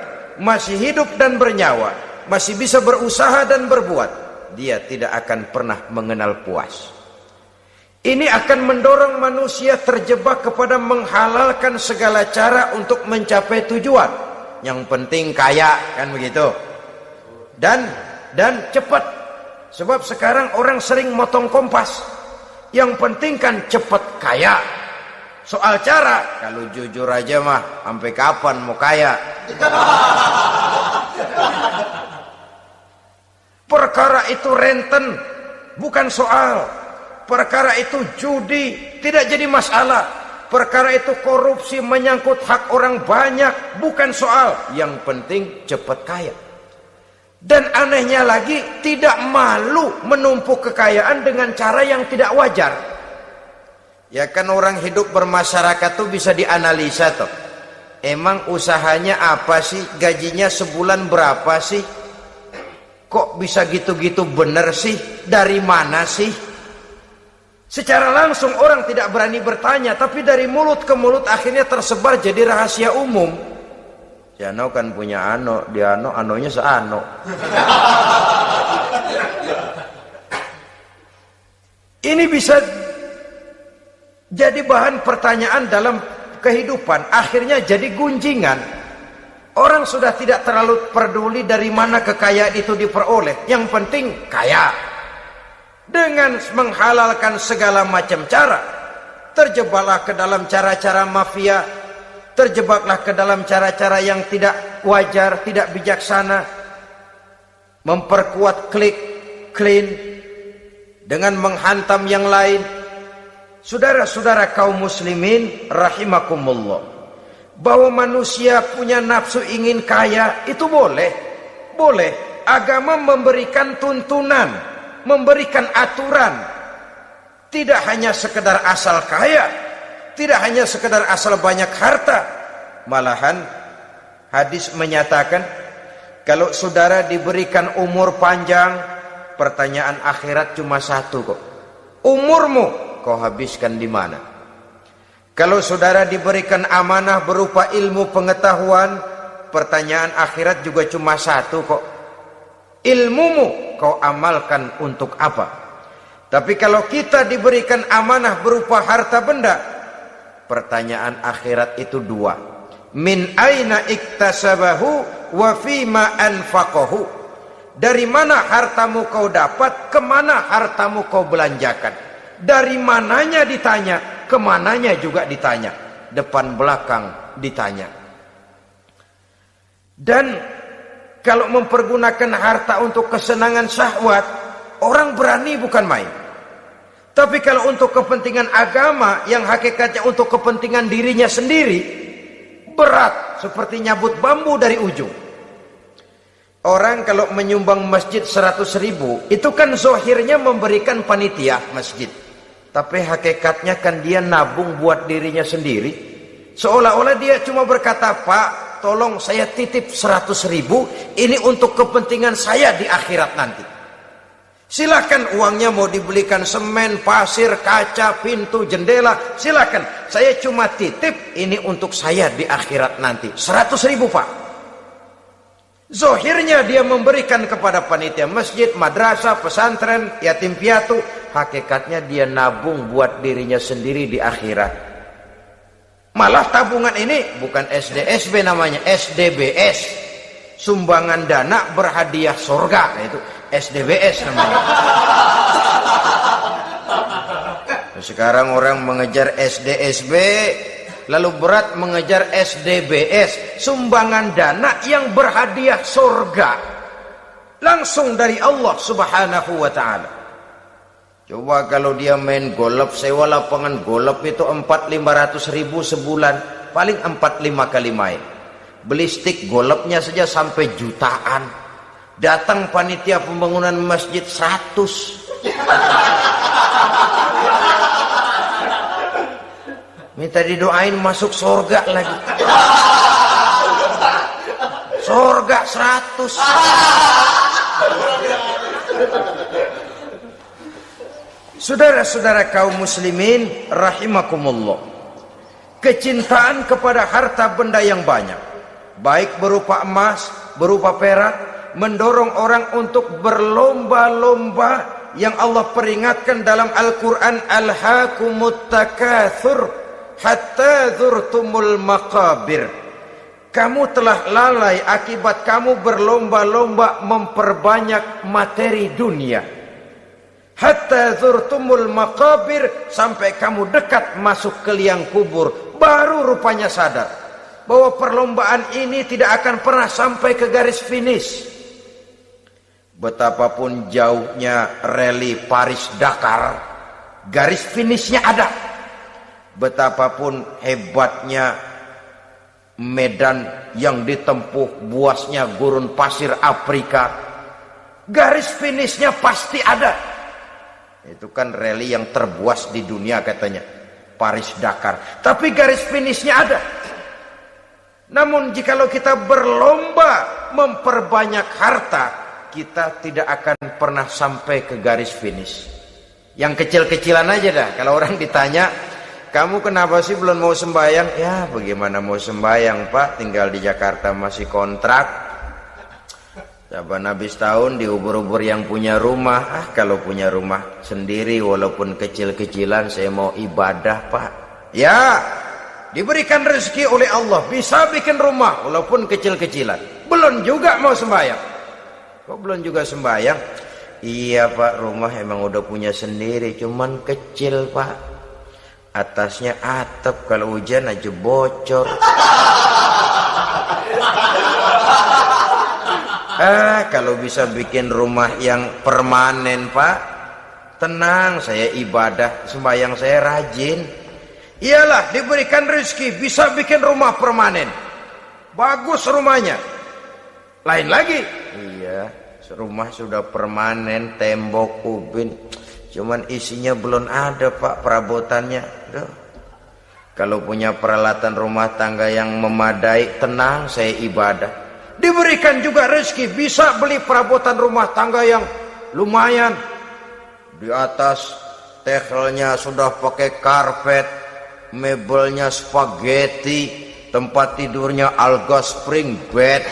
masih hidup dan bernyawa, masih bisa berusaha dan berbuat, dia tidak akan pernah mengenal puas. Ini akan mendorong manusia terjebak kepada menghalalkan segala cara untuk mencapai tujuan. Yang penting kaya, kan begitu. Dan cepat. Sebab sekarang orang sering motong kompas. Yang penting kan cepat kaya. Soal cara, kalau jujur aja mah, sampai kapan mau kaya? Perkara itu renten, bukan soal. Perkara itu judi, tidak jadi masalah. Perkara itu korupsi, menyangkut hak orang banyak, bukan soal. Yang penting cepat kaya. Dan anehnya lagi, tidak malu menumpuk kekayaan dengan cara yang tidak wajar. Ya kan orang hidup bermasyarakat tuh bisa dianalisa tuh. Emang usahanya apa sih? Gajinya sebulan berapa sih? Kok bisa gitu-gitu bener sih? Dari mana sih? Secara langsung orang tidak berani bertanya, tapi dari mulut ke mulut akhirnya tersebar jadi rahasia umum. Si Ano kan punya ano, dia anonya seano. Ini bisa jadi bahan pertanyaan dalam kehidupan, akhirnya jadi gunjingan. Orang sudah tidak terlalu peduli dari mana kekayaan itu diperoleh, yang penting kaya. Dengan menghalalkan segala macam cara, terjebaklah ke dalam cara-cara mafia, terjebaklah ke dalam cara-cara yang tidak wajar, tidak bijaksana, memperkuat klik, clean, dengan menghantam yang lain. Saudara-saudara kaum muslimin rahimakumullah, bahwa manusia punya nafsu ingin kaya itu boleh. Agama memberikan tuntunan, memberikan aturan. Tidak hanya sekedar asal kaya, tidak hanya sekedar asal banyak harta. Malahan hadis menyatakan, kalau saudara diberikan umur panjang, pertanyaan akhirat cuma satu kok. Umurmu kau habiskan di mana? Kalau saudara diberikan amanah berupa ilmu pengetahuan, pertanyaan akhirat juga cuma satu kok. Ilmumu kau amalkan untuk apa? Tapi kalau kita diberikan amanah berupa harta benda, pertanyaan akhirat itu dua. Min aina iktasabahu wa fima anfaqahu. Dari mana hartamu kau dapat, kemana hartamu kau belanjakan. Dari mananya ditanya, kemananya juga ditanya. Depan belakang ditanya. Dan kalau mempergunakan harta untuk kesenangan syahwat, orang berani bukan main. Tapi kalau untuk kepentingan agama, yang hakikatnya untuk kepentingan dirinya sendiri, berat seperti nyabut bambu dari ujung. Orang kalau menyumbang masjid 100.000, itu kan zohirnya memberikan panitia masjid. Tapi hakikatnya kan dia nabung buat dirinya sendiri. Seolah-olah dia cuma berkata, Pak, tolong saya titip 100.000, ini untuk kepentingan saya di akhirat nanti. Silakan uangnya mau dibelikan semen, pasir, kaca, pintu, jendela, silakan. Saya cuma titip, ini untuk saya di akhirat nanti. 100.000 Pak. Zohirnya dia memberikan kepada panitia masjid, madrasah, pesantren, yatim piatu. Hakikatnya dia nabung buat dirinya sendiri di akhirat. Malah tabungan ini bukan SDSB namanya, SDBS. Sumbangan dana berhadiah surga, itu SDBS namanya. Sekarang orang mengejar SDSB, lalu berat mengejar SDBS, sumbangan dana yang berhadiah surga langsung dari Allah Subhanahu wa ta'ala. Coba kalau dia main golf, sewa lapangan golf itu 400-500 ribu sebulan, paling 4-5 kali main. Beli stick golfnya saja sampai jutaan. Datang panitia pembangunan masjid 100. Minta didoain masuk surga lagi. Surga 100. Saudara-saudara kaum muslimin rahimakumullah, kecintaan kepada harta benda yang banyak, baik berupa emas, berupa perak, mendorong orang untuk berlomba-lomba yang Allah peringatkan dalam Al-Quran, alhaakumut takatsur hatta zurtumul maqabir. Kamu telah lalai akibat kamu berlomba-lomba memperbanyak materi dunia. Hatta zurtumul maqabir, sampai kamu dekat masuk ke liang kubur, baru rupanya sadar bahwa perlombaan ini tidak akan pernah sampai ke garis finish. Betapapun jauhnya rally Paris-Dakar, garis finishnya ada. Betapapun hebatnya medan yang ditempuh, buasnya gurun pasir Afrika, garis finishnya pasti ada. Itu kan rally yang terbuas di dunia katanya, Paris-Dakar. Tapi garis finishnya ada. Namun jikalau kita berlomba memperbanyak harta, kita tidak akan pernah sampai ke garis finish. Yang kecil-kecilan aja dah. Kalau orang ditanya, kamu kenapa sih belum mau sembahyang? Ya bagaimana mau sembahyang Pak, tinggal di Jakarta masih kontrak. Saban habis tahun diubur-ubur yang punya rumah. Kalau punya rumah sendiri walaupun kecil-kecilan saya mau ibadah Pak. Ya, diberikan rezeki oleh Allah bisa bikin rumah walaupun kecil-kecilan. Belum juga mau sembahyang. Kok belum juga sembahyang? Iya Pak, rumah emang udah punya sendiri, cuman kecil Pak. Atasnya atap, kalau hujan aja bocor. Kalau bisa bikin rumah yang permanen Pak, tenang, saya ibadah, sembahyang saya rajin. Iyalah, diberikan rezeki bisa bikin rumah permanen. Bagus rumahnya. Lain lagi. Iya, rumah sudah permanen, tembok, ubin, cuman isinya belum ada Pak, perabotannya. Duh. Kalau punya peralatan rumah tangga yang memadai, tenang, saya ibadah. Diberikan juga rezeki bisa beli perabotan rumah tangga yang lumayan. Di atas tehelnya sudah pakai karpet, mebelnya spaghetti, tempat tidurnya alga spring bed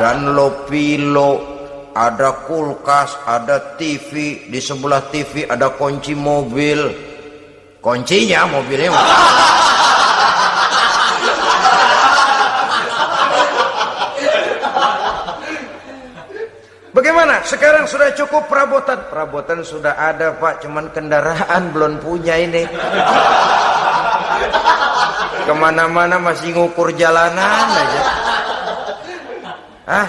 dan lopilo, ada kulkas, ada TV, di sebelah TV ada kunci mobil. Kuncinya mobilnya bagaimana? Sekarang sudah cukup perabotan. Perabotan sudah ada Pak, cuman kendaraan belum punya ini. Kemana-mana masih ngukur jalanan aja.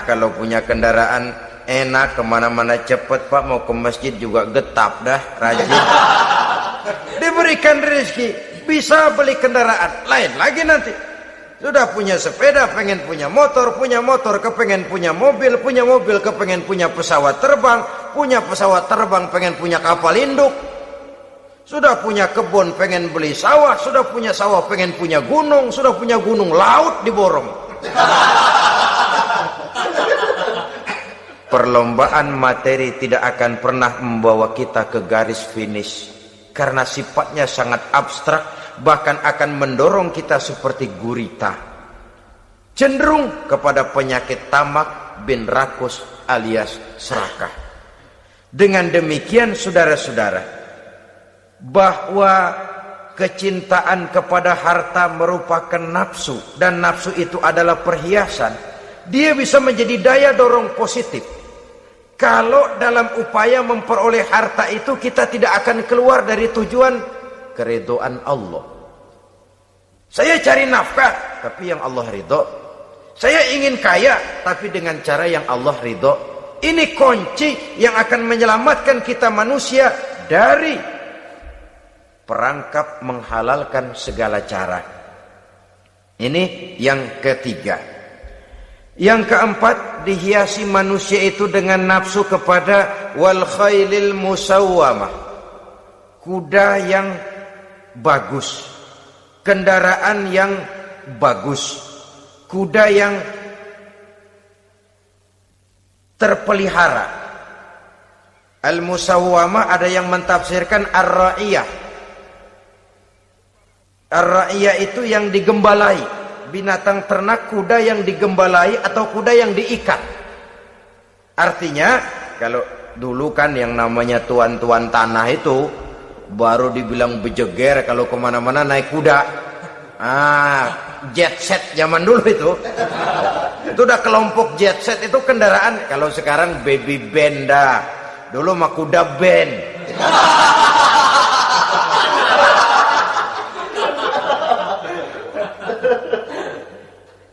Kalau punya kendaraan enak, kemana-mana cepet Pak, mau ke masjid juga getap dah, rajin. Diberikan rezeki bisa beli kendaraan. Lain lagi nanti. Sudah punya sepeda, pengen punya motor, kepengen punya mobil, kepengen punya pesawat terbang, pengen punya kapal induk. Sudah punya kebun, pengen beli sawah, sudah punya sawah, pengen punya gunung, sudah punya gunung, laut diborong. Perlombaan materi tidak akan pernah membawa kita ke garis finish, karena sifatnya sangat abstrak, bahkan akan mendorong kita seperti gurita, cenderung kepada penyakit tamak bin rakus alias serakah. Dengan demikian saudara-saudara, bahwa kecintaan kepada harta merupakan nafsu, dan nafsu itu adalah perhiasan, dia bisa menjadi daya dorong positif. Kalau dalam upaya memperoleh harta itu kita tidak akan keluar dari tujuan keridhaan Allah. Saya cari nafkah tapi yang Allah ridho. Saya ingin kaya tapi dengan cara yang Allah ridho. Ini kunci yang akan menyelamatkan kita manusia dari perangkap menghalalkan segala cara. Ini yang ketiga. Yang keempat, dihiasi manusia itu dengan nafsu kepada wal khailil musawwamah, kuda yang bagus, kendaraan yang bagus, kuda yang terpelihara. Al musawwamah ada yang mentafsirkan ar-ra'iyah. Ar-ra'iyah itu yang digembalai, binatang ternak, kuda yang digembalai atau kuda yang diikat. Artinya kalau dulu kan yang namanya tuan-tuan tanah itu baru dibilang bejeger kalau kemana-mana naik kuda. Jet set zaman dulu itu udah kelompok jet set, itu kendaraan. Kalau sekarang baby benda, dulu mah kuda band.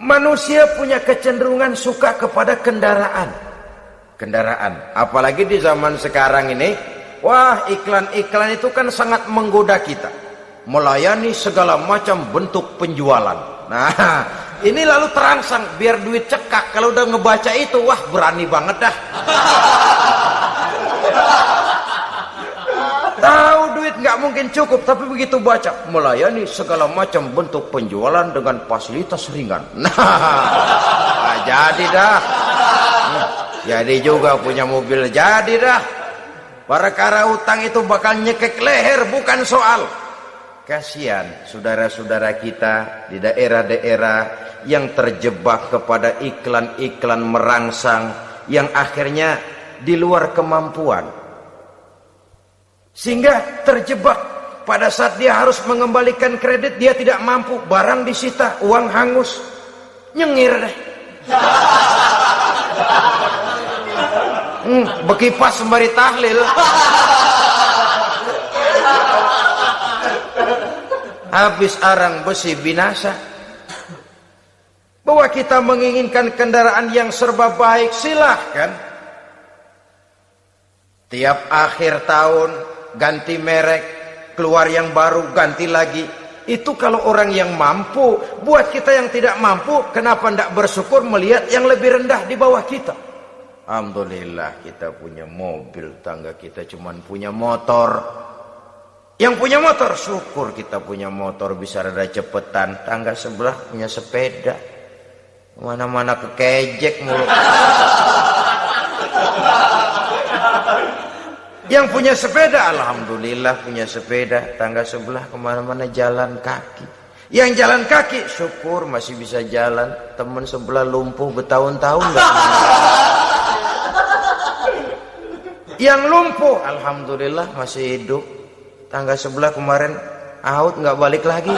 Manusia punya kecenderungan suka kepada kendaraan. Apalagi di zaman sekarang ini, wah, iklan-iklan itu kan sangat menggoda kita, melayani segala macam bentuk penjualan. Nah, ini lalu terangsang biar duit cekak. Kalau udah ngebaca itu, wah, berani banget dah. Tahu duit nggak mungkin cukup, tapi begitu baca melayani segala macam bentuk penjualan dengan fasilitas ringan. Nah, jadi dah. Jadi juga punya mobil, jadi dah. Perkara utang itu bakal nyekek leher, bukan soal. Kasihan saudara-saudara kita di daerah-daerah yang terjebak kepada iklan-iklan merangsang yang akhirnya di luar kemampuan, sehingga terjebak pada saat dia harus mengembalikan kredit dia tidak mampu, barang disita, uang hangus, nyengir deh. Bekipas sembari tahlil. Habis arang besi binasa. Bahwa kita menginginkan kendaraan yang serba baik, silahkan. Tiap akhir tahun ganti merek, keluar yang baru, ganti lagi. Itu kalau orang yang mampu. Buat kita yang tidak mampu, kenapa tidak bersyukur melihat yang lebih rendah di bawah kita? Alhamdulillah kita punya mobil, tangga kita cuman punya motor. Yang punya motor, syukur kita punya motor bisa rada cepetan. Tangga sebelah punya sepeda, mana-mana kekejek mulu. Yang punya sepeda, alhamdulillah punya sepeda. Tangga sebelah kemana-mana jalan kaki. Yang jalan kaki, syukur masih bisa jalan. Temen sebelah lumpuh bertahun-tahun gak. Yang lumpuh, alhamdulillah masih hidup. Tangga sebelah kemarin out nggak balik lagi.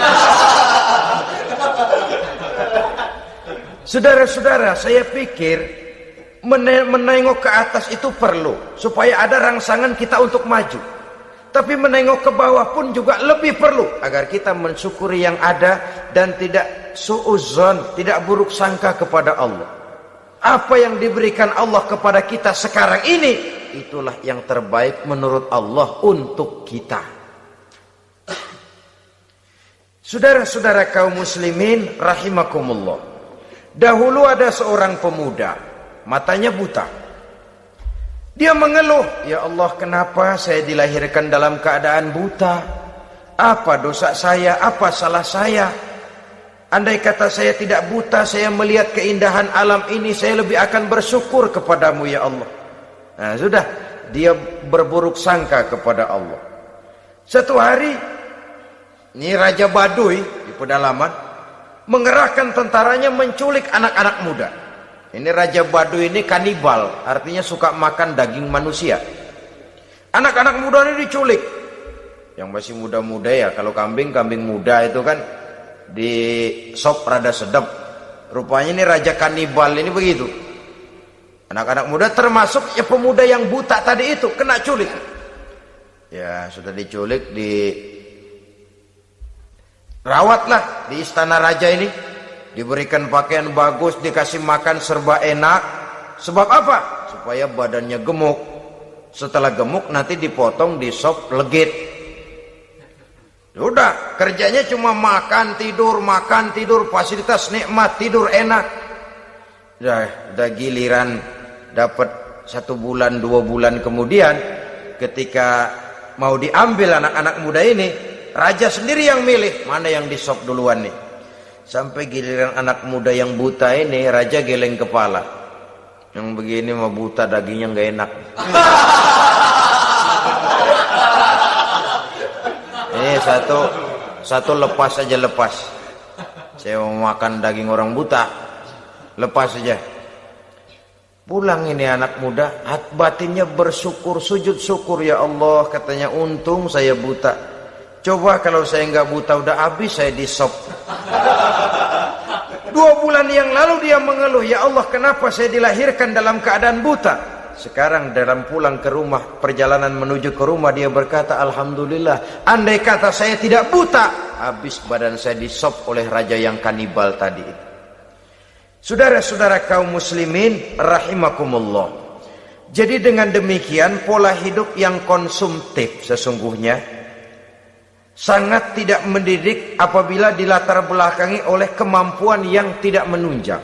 Saudara-saudara, saya pikir menengok ke atas itu perlu supaya ada rangsangan kita untuk maju. Tapi menengok ke bawah pun juga lebih perlu agar kita mensyukuri yang ada dan tidak suudzon, tidak buruk sangka kepada Allah. Apa yang diberikan Allah kepada kita sekarang ini, itulah yang terbaik menurut Allah untuk kita. Saudara-saudara kaum muslimin rahimakumullah. Dahulu ada seorang pemuda, matanya buta. Dia mengeluh, "Ya Allah, kenapa saya dilahirkan dalam keadaan buta? Apa dosa saya? Apa salah saya? Andai kata saya tidak buta, saya melihat keindahan alam ini, saya lebih akan bersyukur kepadamu ya Allah." Nah, sudah, dia berburuk sangka kepada Allah. Satu hari, ini Raja Baduy di pedalaman mengerahkan tentaranya menculik anak-anak muda. Ini Raja Baduy ini kanibal, artinya suka makan daging manusia. Anak-anak muda ini diculik. Yang masih muda-muda ya, kalau kambing muda itu kan di sop rada sedap. Rupanya ini Raja kanibal ini begitu. Anak-anak muda termasuk ya pemuda yang buta tadi itu kena culik. Ya sudah diculik, rawatlah di istana raja ini, diberikan pakaian bagus, dikasih makan serba enak. Sebab apa? Supaya badannya gemuk. Setelah gemuk nanti dipotong di sop legit. Udah, kerjanya cuma makan tidur, fasilitas nikmat, tidur enak. Udah giliran dapat 1 bulan 2 bulan kemudian, ketika mau diambil anak-anak muda ini, raja sendiri yang milih mana yang disop duluan nih. Sampai giliran anak muda yang buta ini, raja geleng kepala. Yang begini mah buta, dagingnya nggak enak. Ini satu lepas aja, lepas. Saya mau makan daging orang buta, lepas aja. Pulang ini anak muda, batinnya bersyukur, sujud syukur, ya Allah, katanya, untung saya buta. Coba kalau saya nggak buta udah habis saya disop. 2 bulan yang lalu dia mengeluh, ya Allah, kenapa saya dilahirkan dalam keadaan buta? Sekarang dalam pulang ke rumah, perjalanan menuju ke rumah, dia berkata, alhamdulillah, andai kata saya tidak buta, habis badan saya disop oleh raja yang kanibal tadi itu. Saudara-saudara kaum muslimin rahimakumullah. Jadi dengan demikian pola hidup yang konsumtif sesungguhnya sangat tidak mendidik apabila dilatar belakangi oleh kemampuan yang tidak menunjang.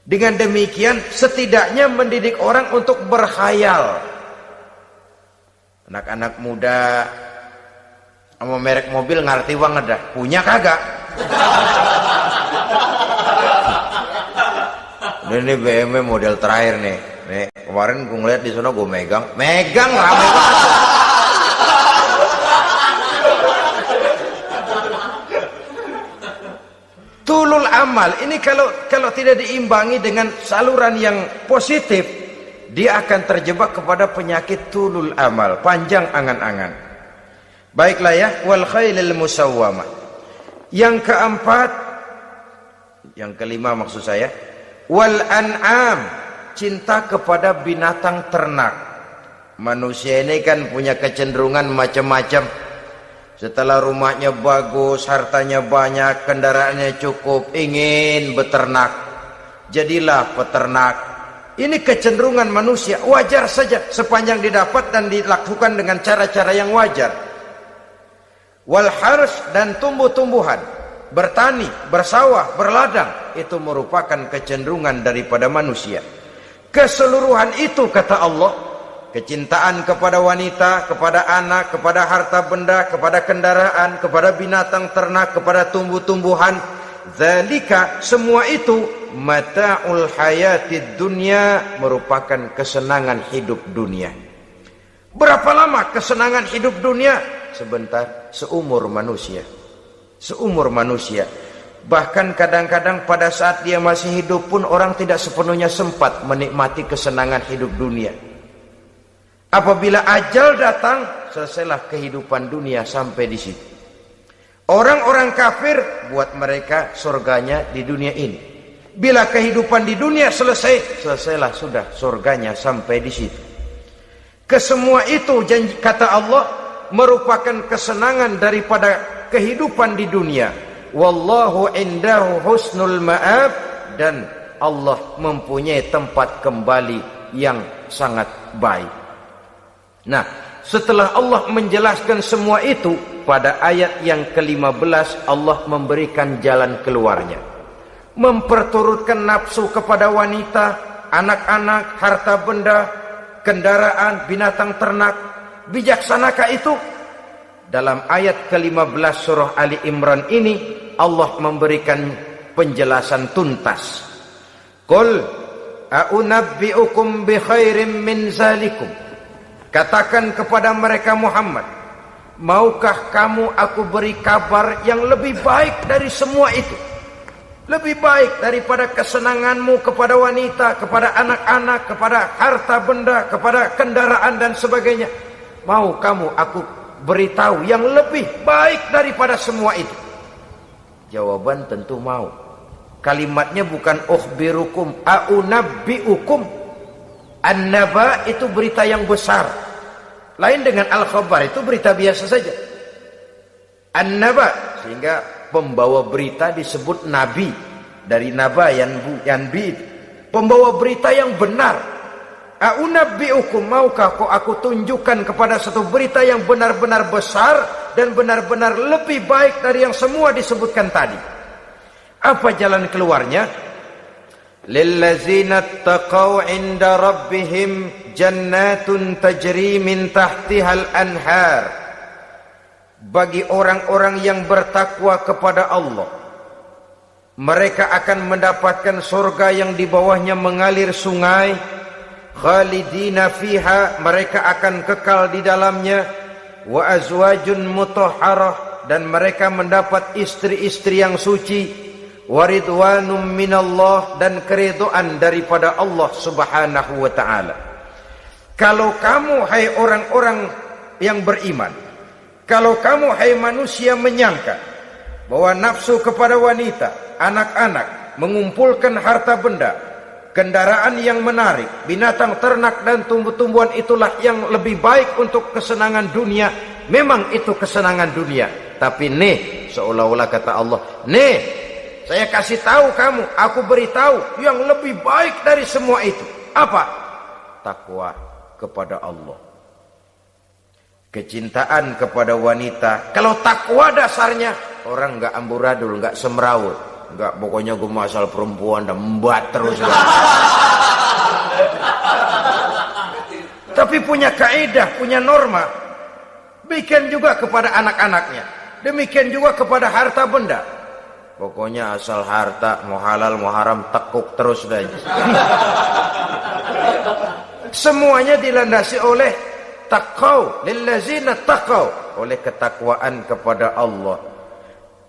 Dengan demikian setidaknya mendidik orang untuk berkhayal. Anak-anak muda sama merek mobil ngerti banget dah, punya kagak? Ini BMW model terakhir nih. Nih, kemarin gue ngeliat di sana, gue megang rame banget. amal ini kalau tidak diimbangi dengan saluran yang positif, dia akan terjebak kepada penyakit tulul amal, panjang angan-angan. Baiklah ya, wal khailil musawwamah. Yang keempat, yang kelima maksud saya, wal an'am, cinta kepada binatang ternak. Manusia ini kan punya kecenderungan macam-macam. Setelah rumahnya bagus, hartanya banyak, kendaraannya cukup, ingin beternak. Jadilah peternak. Ini kecenderungan manusia, wajar saja sepanjang didapat dan dilakukan dengan cara-cara yang wajar. Wal hars, dan tumbuh-tumbuhan, bertani, bersawah, berladang, itu merupakan kecenderungan daripada manusia. Keseluruhan itu kata Allah, kecintaan kepada wanita, kepada anak, kepada harta benda, kepada kendaraan, kepada binatang ternak, kepada tumbuh-tumbuhan, zalika, semua itu mata'ul hayatid dunya, merupakan kesenangan hidup dunia. Berapa lama kesenangan hidup dunia? Sebentar, seumur manusia. Seumur manusia. Bahkan kadang-kadang pada saat dia masih hidup pun orang tidak sepenuhnya sempat menikmati kesenangan hidup dunia. Apabila ajal datang, selesailah kehidupan dunia sampai di situ. Orang-orang kafir, buat mereka surganya di dunia ini. Bila kehidupan di dunia selesai, selesailah sudah surganya sampai di situ. Kesemua itu janji kata Allah merupakan kesenangan daripada kehidupan di dunia. Wallahu indahu husnul ma'ab, dan Allah mempunyai tempat kembali yang sangat baik. Nah, setelah Allah menjelaskan semua itu, pada ayat yang ke-15 Allah memberikan jalan keluarnya. Memperturutkan nafsu kepada wanita, anak-anak, harta benda, kendaraan, binatang ternak. Bijaksanakah itu? Dalam ayat ke-15 surah Ali Imran ini Allah memberikan penjelasan tuntas. Qul a'unabbi'ukum bi khairim min zalikum. Katakan kepada mereka Muhammad, maukah kamu aku beri kabar yang lebih baik dari semua itu? Lebih baik daripada kesenanganmu kepada wanita, kepada anak-anak, kepada harta benda, kepada kendaraan dan sebagainya. Mau kamu aku beritahu yang lebih baik daripada semua itu? Jawaban tentu mau. Kalimatnya bukan ukhbirukum, a'unabbi'ukum. An-naba itu berita yang besar. Lain dengan al-khabar, itu berita biasa saja. An-naba, sehingga pembawa berita disebut nabi. Dari naba yanbi, pembawa berita yang benar. A'unabbi'ukum, maukah kau aku tunjukkan kepada satu berita yang benar-benar besar dan benar-benar lebih baik dari yang semua disebutkan tadi. Apa jalan keluarnya? Lillazina taqaw 'inda rabbihim jannatun tajri min tahtihal anhar. Bagi orang-orang yang bertakwa kepada Allah, mereka akan mendapatkan surga yang di bawahnya mengalir sungai. Khalidina fiha, mereka akan kekal di dalamnya. Wa azwajun mutahharah, dan mereka mendapat istri-istri yang suci. Waridwanum minallah, dan keridhaan daripada Allah subhanahu wa ta'ala. Kalau kamu hai orang-orang yang beriman, kalau kamu hai manusia menyangka bahwa nafsu kepada wanita, anak-anak, mengumpulkan harta benda, kendaraan yang menarik, binatang ternak dan tumbuh-tumbuhan itulah yang lebih baik untuk kesenangan dunia, memang itu kesenangan dunia. Tapi nih, seolah-olah kata Allah, nih, saya kasih tahu kamu, aku beritahu yang lebih baik dari semua itu. Apa? Takwa kepada Allah. Kecintaan kepada wanita. Kalau takwa dasarnya, orang nggak amburadul, nggak semrawut, nggak pokoknya gue asal perempuan dan membuat terus. Tapi punya kaidah, punya norma. Demikian juga kepada anak-anaknya. Demikian juga kepada harta benda. Pokoknya asal harta, mau halal mau haram, tekuk terus dah. Semuanya dilandasi oleh taqaw, lillazina taqaw, oleh ketakwaan kepada Allah.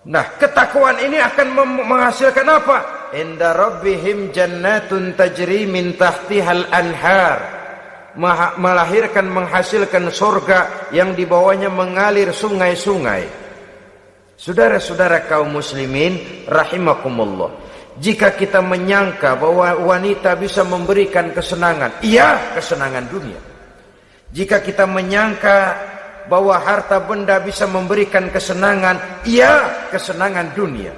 Nah, ketakwaan ini akan menghasilkan apa? Inda rabbihim jannatun tajri min tahtihal anhar. Melahirkan, menghasilkan surga yang di bawahnya mengalir sungai-sungai. Saudara-saudara kaum muslimin rahimakumullah, jika kita menyangka bahwa wanita bisa memberikan kesenangan, iya, kesenangan dunia. Jika kita menyangka bahwa harta benda bisa memberikan kesenangan, iya, kesenangan dunia.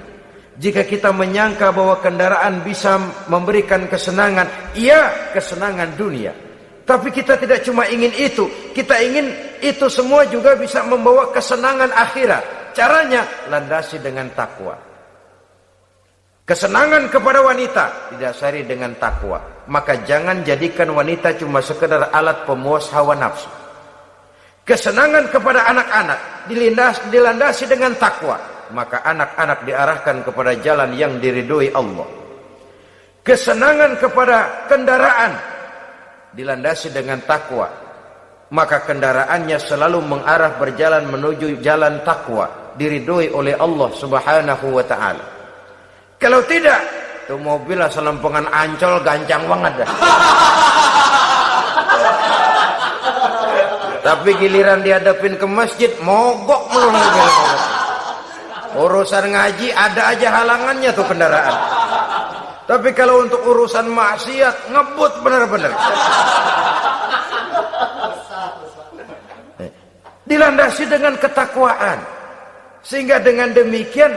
Jika kita menyangka bahwa kendaraan bisa memberikan kesenangan, iya, kesenangan dunia. Tapi kita tidak cuma ingin itu, kita ingin itu semua juga bisa membawa kesenangan akhirat. Caranya landasi dengan takwa. Kesenangan kepada wanita didasari dengan takwa. Maka jangan jadikan wanita cuma sekedar alat pemuas hawa nafsu. Kesenangan kepada anak-anak dilandasi dengan takwa. Maka anak-anak diarahkan kepada jalan yang diridhoi Allah. Kesenangan kepada kendaraan dilandasi dengan takwa, maka kendaraannya selalu mengarah berjalan menuju jalan takwa, diridhoi oleh Allah Subhanahu wa taala. Kalau tidak, tuh mobil asal lempengan Ancol gancang banget dah. Tapi giliran dihadapin ke masjid, mogok melulu mobil. Urusan ngaji ada aja halangannya tuh kendaraan. Tapi kalau untuk urusan maksiat, ngebut benar-benar. Dilandasi dengan ketakwaan. Sehingga dengan demikian,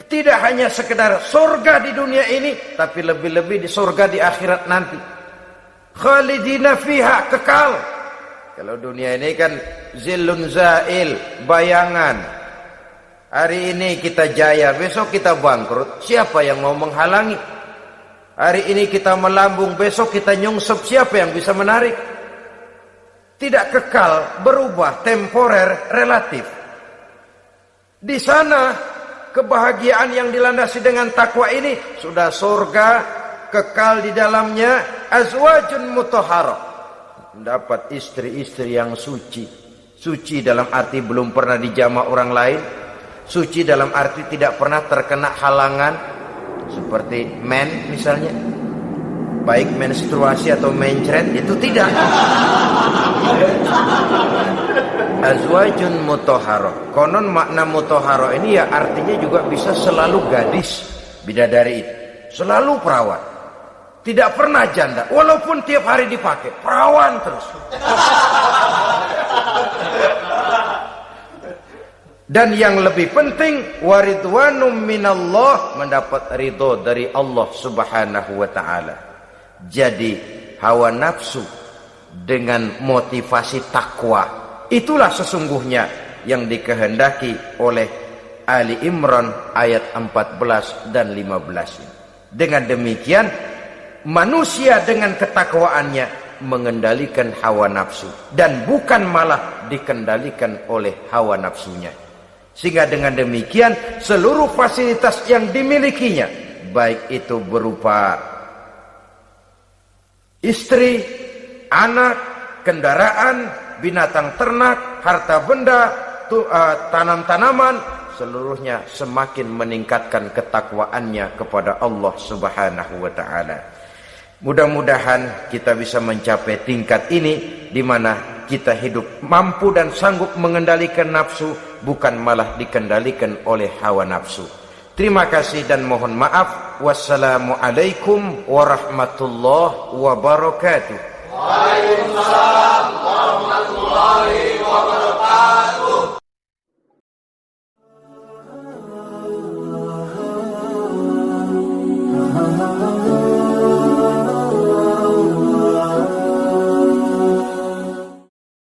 tidak hanya sekedar surga di dunia ini, tapi lebih-lebih di surga di akhirat nanti. Khalidina fiha, kekal. Kalau dunia ini kan zillun zail, bayangan. Hari ini kita jaya, besok kita bangkrut. Siapa yang mau menghalangi? Hari ini kita melambung, besok kita nyungsep. Siapa yang bisa menarik? Tidak kekal, berubah, temporer, relatif. Di sana kebahagiaan yang dilandasi dengan takwa ini sudah surga, kekal di dalamnya, azwajun mutahharah. Mendapat istri-istri yang suci. Suci dalam arti belum pernah dijamah orang lain. Suci dalam arti tidak pernah terkena halangan, seperti men misalnya, baik menstruasi atau mencret, itu tidak. Azwajun mutahharah. Konon makna mutahharah ini ya artinya juga bisa selalu gadis, bidadari itu, selalu perawan, tidak pernah janda, walaupun tiap hari dipakai, perawan terus. Dan yang lebih penting, waridwanum minallah, mendapat ridho dari Allah Subhanahu wa taala. Jadi hawa nafsu dengan motivasi takwa, itulah sesungguhnya yang dikehendaki oleh Ali Imran ayat 14 dan 15. Dengan demikian, manusia dengan ketakwaannya mengendalikan hawa nafsu dan bukan malah dikendalikan oleh hawa nafsunya. Sehingga dengan demikian seluruh fasilitas yang dimilikinya, baik itu berupa istri, anak, kendaraan, binatang ternak, harta benda, tanam-tanaman, seluruhnya semakin meningkatkan ketakwaannya kepada Allah Subhanahu wa taala. Mudah-mudahan kita bisa mencapai tingkat ini di mana kita hidup mampu dan sanggup mengendalikan nafsu, bukan malah dikendalikan oleh hawa nafsu. Terima kasih dan mohon maaf. Wassalamualaikum warahmatullahi wabarakatuh.